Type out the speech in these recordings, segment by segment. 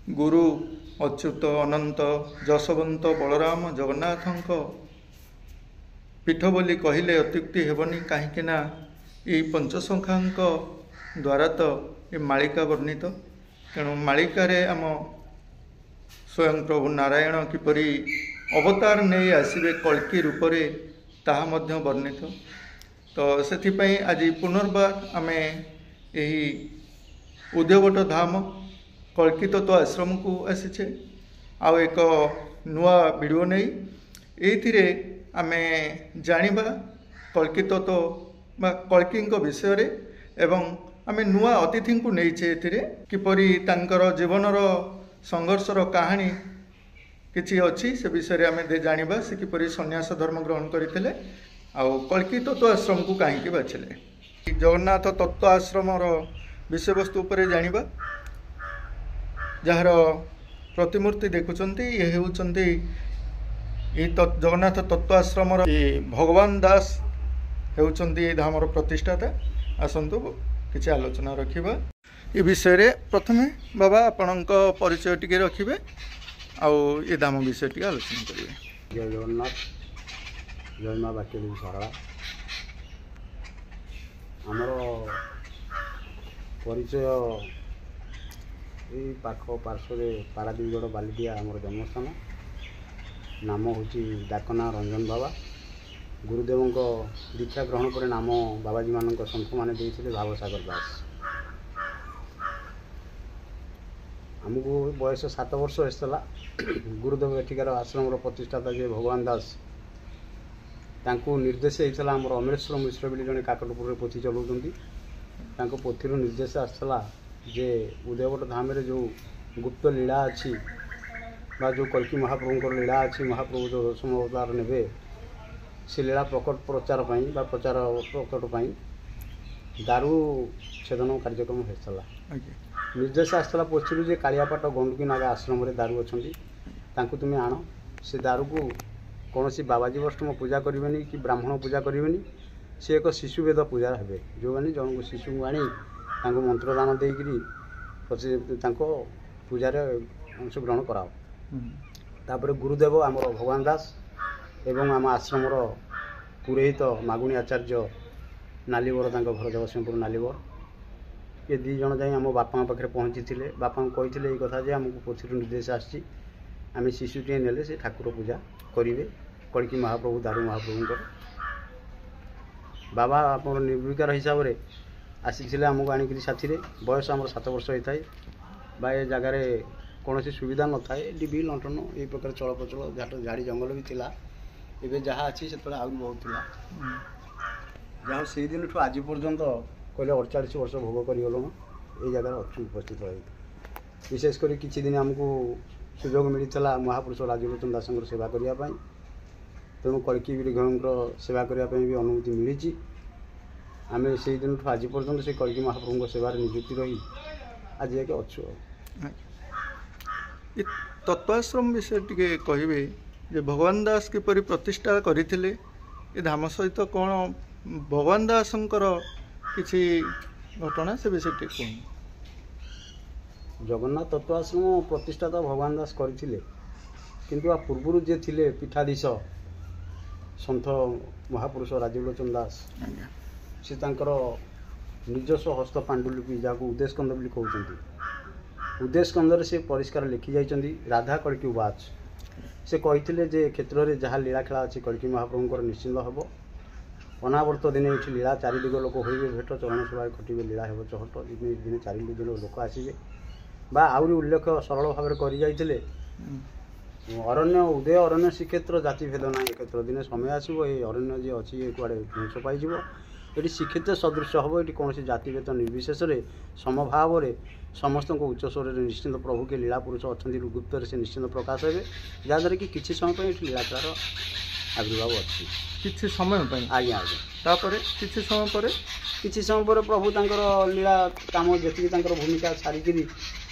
गुरु अच्युत अनंत जशवंत बलराम जगन्नाथ पीठ बोली कहले अत्युक्ति हेबनी कहीं ये पंचसंख्या द्वारा तो ये मालिका वर्णित तेणु मालिकार आम स्वयं प्रभु नारायण किपरि अवतार नहीं आसवे कल्कि रूप से ताहा मध्य वर्णित। तो से आज पुनर्बार आमे यही उद्यवट धाम कल्कि तत्व आश्रम को आसीचे आउ एक नुआ वीडियो नहीं ये आमे जानिबा कल्कि तत्व बा कल्कि विषय रे एवं आमे नुआ अतिथि को नहींचे किपरि तांकर जीवनर संघर्षर कहानी किछि अछि से विषय रे आमे जानिबा से किपरि सन्यास धर्म ग्रहण करथिले आउ कल्कि तत्व आश्रम को कहीं बाछिले। जगन्नाथ तत्व आश्रम विषय वस्तु उपरे जानिबा जार प्रतिमूर्ति देखुंट ये होती जगन्नाथ तत्व आश्रम भगवान दास होती धामर प्रतिष्ठाता। आसतु किसी आलोचना रखा ये विषय रे प्रथमे बाबा आपण परिचय टी रखिए आउ ये धाम विषय टी आलोचना करेंगे। जय जगन्नाथ, जय माँ बाक्यदेवी सारला। आमर परिचय पाख पार्श्व पारादीपगढ़ बालीडिया आमर जन्मस्थान। नाम हूँ डाकना रंजन बाबा। गुरुदेव दीक्षा ग्रहण पर नाम बाबाजी मान सन्थ मैंने देते भावसागर दास। आमको बयस 7 वर्ष होता गुरुदेव एठिकार आश्रम प्रतिष्ठाता जे भगवान दास तांको निर्देश होता आम अमरेश्वर मिश्र बोली जड़े काकटपुर पोथी चलाउं पोथी निर्देश आसला जे उदयवट धाम जो गुप्त लीला अच्छी जो कल्कि महाप्रभु लीला अच्छी महाप्रभु जो दशम अवतार ने से लीला प्रकट प्रचार प्रचार प्रकट दारू छेदन कार्यक्रम होता निर्देश आसला पोथी जे कालियापाट गंडकी नागा आश्रम दारू अच्छा तुम्हें आण से दारू को कौन सी बाबाजी अष्टम पूजा करें कि ब्राह्मण पूजा करें सी एक शिशुवेद पूजा हे जो मैंने जन को शिशु को आनी मंत्रदान देकरी पूजार अंशग्रहण कराओ। तापर गुरुदेव आम भगवान दास एवं आम आश्रम पुरोहित मागुणी आचार्य नालीवर घर जगतसिंहपुर नालीवर ये 2 जन जाए आम बापा पाखे पहुँची थे। बापा कहते ये कथा जे आमको पोथी निर्देश आम शिशुटे ने से ठाकुर पूजा करेंगे कल्कि महाप्रभु दारू महाप्रभु बाबा आप निर्विकार हिसाब से आसी आमको आणिक साथी बयस आम 7 वर्ष होता है बा ये जगार कौन सुविधा न थाए डिबी लंटन ये प्रकार चल प्रचल झाट झाड़ी जंगल भी थिला एवं जहाँ अच्छी से आगे बहुत थिला जहाँ से दिन आज पर्यंत कहले 48 वर्ष भोग करगलु ये जगार अच्छी उपस्थित रही। विशेषकर किसी दिन आमको सुजोग मिलता महापुरुष राजलोचन दास सेवा करने तेणु कल्कि विग्रह सेवा करने भी अनुमति मिली। आम से दिन आज पर्यटन से कल्कि महाप्रभु सेवार नियुक्ति रही आज एक अच्छु। तत्वाश्रम विषय टी कहे जे भगवान दास किपरि प्रतिष्ठा करथिले ए धाम सहित कौन भगवान दासंकर किसी घटना से विषय टी कह। जगन्नाथ तत्वाश्रम प्रतिष्ठा तो भगवान दास करथिले किंतु आ पूर्व जे थिले पीठाधीश सन्थ महापुरुष राजलोचन दास से तांकर निजस्व हस्त पांडुलिपि जहाँ उद्देश स्कंद भी कहते उद्देश स्कंदर से परिष्कार लिखि जाइछन्ति राधा कल्कि उवाच से कहते जे क्षेत्र में जहाँ लीला खेला अच्छी कल्कि महाप्रभुंर निश्चिंत हम अनावर्त दिन ये लीला 4 दिग लोक हो भेट चरण सभा खटे लीला हे चहट दिन 4 दिग लोक आसवे बा आहरी उल्लेख सरल भाव कर जाइए अरण्य उदय अरण्य श्रीक्षेत्र जाति भेद ना क्षेत्र दिन समय आसो ये अरण्य जी अच्छी ये कड़े ध्वंस पाइब ये श्रीक्षेत्र सदृश हम ये कौन जातिभेद निर्विशेष समभाव समस्त उच्च स्वर निश्चिंत प्रभु के लीला पुरुष अच्छा गुप्त से निश्चिंत प्रकाश हे जहाँद्वारा कि किसी समय पर लीला खेलार आविर्भाव अच्छी किसी समय आज्ञा आज्ञा तापर किसी समय पर प्रभु तांकर लीला काम जी भूमिका सारिकी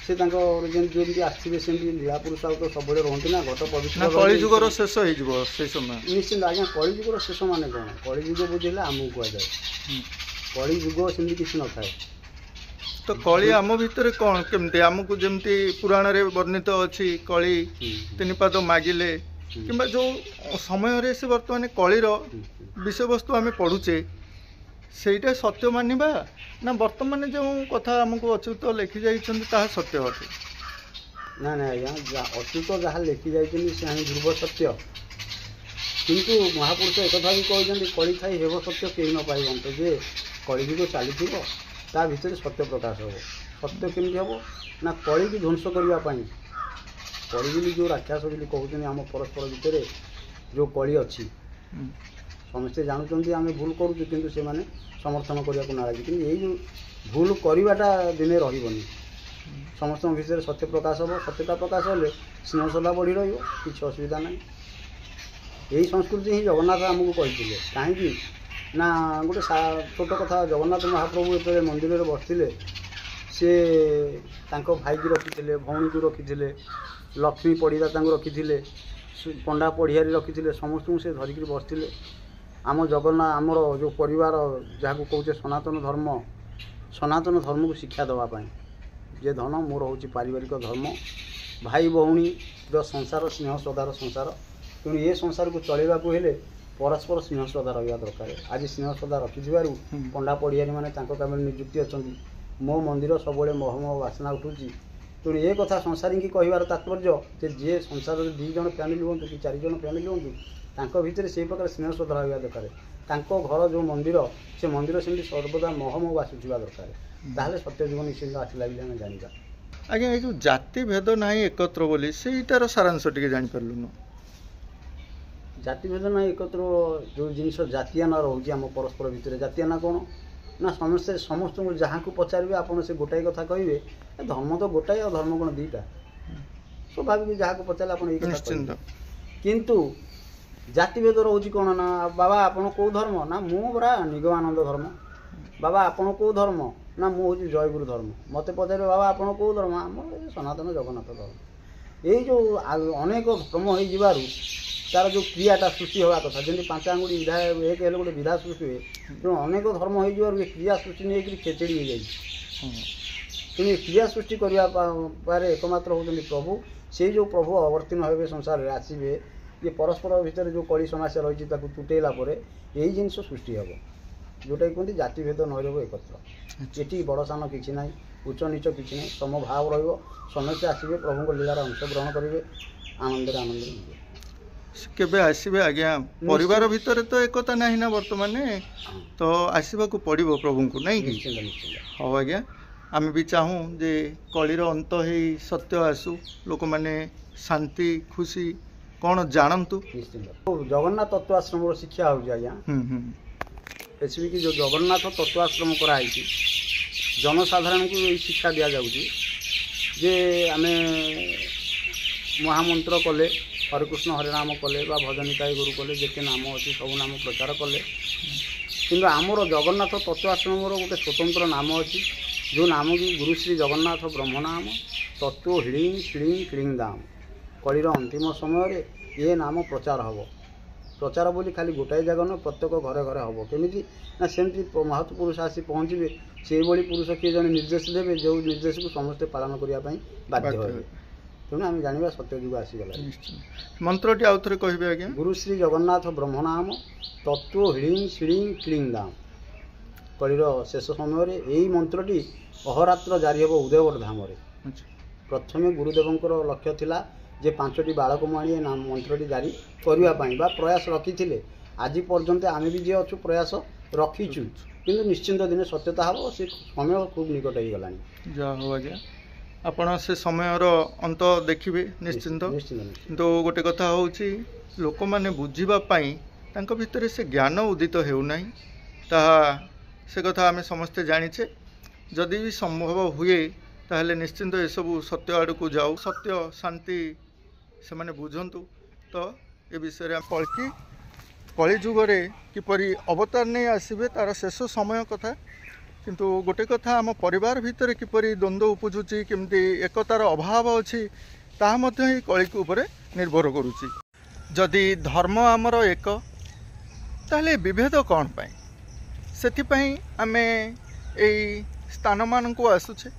से जमी आसवे से लीला पुरुष तो सब रहती ना घट पवित्र कलिजुगर शेष हो समय निश्चिंत आज्ञा कलिजुगर शेष मान कौन कलिजुग बुझे आमको कहुए कलिजुग सेमती किसी न थाए तो कली आम भितर कौन केमती आमको जमती पुराण रे वर्णित अच्छी कली तीन पाद मागिले कि जो समय से बर्तमान कलीर विषय वस्तु आम पढ़ुचे सेटा सत्य मानिबा ना वर्तमान जो कथा आमको अच्युत लिखि जाइछन्ति सत्य अटे ना ना आज्ञा अच्युत जहाँ लिखि जाइछन्ति से ध्रुव सत्य किंतु महापुरुष एक भी कहते कली थाई हेब सत्य कहीं न पाइबंत जे कली जो चली ता भीतर सत्य प्रकाश हो सत्य केमती हम ना कली की ध्वंस करने कली जो राक्षस बोली कहते आम परस्पर भितर जो कली अच्छी समस्ते जानते आम भूल करुँ कि से समर्थन करने को नाराज कि यही जो भूल करवाटा दिने रही समस्त विषय सत्य प्रकाश हम सत्यता प्रकाश हेल्ले स्नेह श्रद्धा बढ़ी रही असुविधा ना यही संस्कृति ही जगन्नाथ आमको कहते कहीं ना गोटे छोट कथा जगन्नाथ महाप्रभु ये मंदिर में बसते सी भाई की रखी भौणी को रखी लक्ष्मी पड़ीदाता रखी पंडा पढ़ियारी रखी समस्त से धरिक बसते आम जगन्नाथ आमर जो परिवार जहाँ कहे सनातन धर्म को शिक्षा देवाई जे धन मोर हूँ पारिवारिक धर्म भाई भौणी संसार स्नेह श्रद्धार संसार तेणु ये संसार को चलैवा हेले परस्पर स्नेह श्रद्धा रहा दरकार आज स्नेह श्रद्धा रखि पंडा पढ़ियारी मैंने काम निजुक्ति अच्छा मो मंदिर सब महम बासना उठुची तेणु ये कथा संसारी की कहबार तात्पर्य जे संसार दी जन फैमिली हूँ कि 4 जन फैमिली हूँ भितर से प्रकार स्नेह श्रद्धा रहा दरकार घर जो मंदिर से मंदिर से सर्वदा महम बासुवा दरकार ताहले सत्य जीवन निश्चित आसला आम जाना आज्ञा ये जो जाति भेद ना एकत्र बोली सेटार सारांश टे जापारूँ जाति भेद ना एकत्र जो जिनस जातियाना रोचे आम परस्पर भितर जातियाना कौन ना समस्ते समस्त जहाँ को पचारे आप से गोटाए कथा कहे धर्म तो गोटाए और धर्म कौन दीटा स्वाभाविक जहाँ को पचारे आप किंतु जाति भेद रोचे कौन ना बाबा आपन कौ धर्म ना मु बरा निगमानंद धर्म बाबा आपन कौ धर्म ना मु हूँ जयगुरु धर्म मत पचारे बाबा आपन कौ धर्म आम सनातन जगन्नाथ धर्म यही जो अनेक धर्म हो तार जो क्रियाटा सृष्टि होगा कथा जमी 5 आंगुड़ी विधा एक हेल्ले गोटे विधा सृष्टि हुए तेणु अनेक धर्म हो क्रिया सृष्टि नहीं खेचेड़ी हो जाए तेणु क्रिया सृष्टि करने एकमात्र होती प्रभु से जो प्रभु अवर्तीर्ण हे संसार में आसवे ये परस्पर भितर जो कली समस्या रही तुटेला यही जिनस सृष्टि हे जोटा कहते जाति भेद न रही एकत्र ये बड़ सान कि ना उच्च नीच कि ना समभाव रमेस्ते आसवे प्रभु लीलार अंशग्रहण करेंगे आनंद आनंद केबे आसीबे आज्ञा परिवार भितर तो एकता नहीं ना वर्तमान तो आसवा को पड़ो प्रभु को नहीं कि हाँ आज्ञा आम भी चाहूँ जे कलीर अंत हो सत्य आसू लोक मैंने शांति खुशी कौन जानतु जगन्नाथ तत्वाश्रम शिक्षा हो आज्ञा स्पेसिफिक जो जगन्नाथ तत्वाश्रम कराई जनसाधारण को यही शिक्षा दि जाऊँगी जे आम महामंत्र कले हरे कृष्ण हरे नाम कले भजनिकाय गुरु कले जिते नाम अच्छी सब नाम प्रचार कले कि आमर जगन्नाथ तत्वाश्रम गोटे स्वतंत्र नाम अच्छी जो नाम कि गुरुश्री जगन्नाथ ब्रह्म नाम तत्व हिड़िंग शिड़िंग क्लींग दाम कलीर अंतिम समय ये नाम प्रचार हम प्रचार बोली खाली गोटाए जगह न प्रत्येक घरे घरे हम केमी ना सेमती महत्व पुरुष आसी पहुँचे से पुरुष किए जन निर्देश देवे जो निर्देश को समस्ते पालन करने बाध्य हे तेणु आम जाना सत्य जुग आसीगला मंत्रटी आउ थे कहे आज्ञा गुरुश्री जगन्नाथ ब्रह्म नाम तत्व हिड़िंग शिड़िंग क्लींग दाम कलीर शेष समय यही मंत्रटी अहरात्र जारी हे उदयगढ़ धाम प्रथम गुरुदेव लक्ष्य थिला जे 5टी बालक मुझे नाम मंत्रटी जारी करने प्रयास रखी आज पर्यंत आम भी जे अच्छु प्रयास रखीचु किंतु निश्चिंत दिन सत्यता हम से समय खूब निकट हो गला जा हो आज्ञा आपण से समयर अंत देखिए निश्चिंत तो गोटे कथा हूँ लोक मैंने बुझापी भितर से ज्ञान उदित होना से कथा आम समस्ते जाचे जदि भी संभव हुए ताहले निश्चिंत ये सब सत्य आड़ को जाऊ सत्य शांति से माने बुझंतु तो ये विषय कल्कि कली जुगरे किपरि अवतार नहीं आसबे तार शेष समय कथा किंतु गोटे कथा आम परिवार भितर किपरि द्वंद्व उपजुची केमती एकतार अभाव अच्छी ताहा मध्य ही कली उपरे निर्भर करुची जदि धर्म आमर एक ताहले विभेद कौन पाई सेथिपाई आमे एई स्थान मान को आसुचे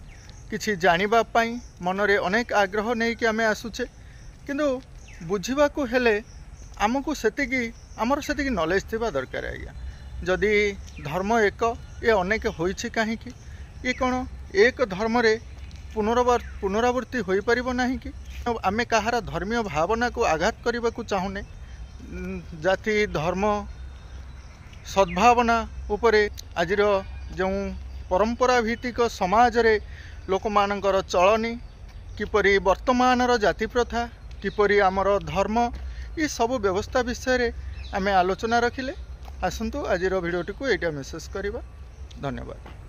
किछि जानिबा पई मनरे अनेक आग्रह नहीं कि आमे आसुचे किंतु बुझिबा को हेले आमको सेतिकी आमर सेतिकी नॉलेज थिबा दरकार आज्ञा जदि धर्म एक ये अनेक होइछि काहे कि ये कोन एक धर्म रे पुनरावृत्ति हो पारिबो नाही कि आमे कहार धर्मीय भावना को आघात करने को चाहूने जाति धर्म सद्भावना उपरे आज जो परंपरा भित्तिक समाज रे लोक मानकर चलनी किपरि वर्तमान जाति प्रथा किपरि आमर धर्म ये सब व्यवस्था विषय रे आमे आलोचना रखिले आसंतु आज वीडियोटी को एटा मेसेज करिबा। धन्यवाद।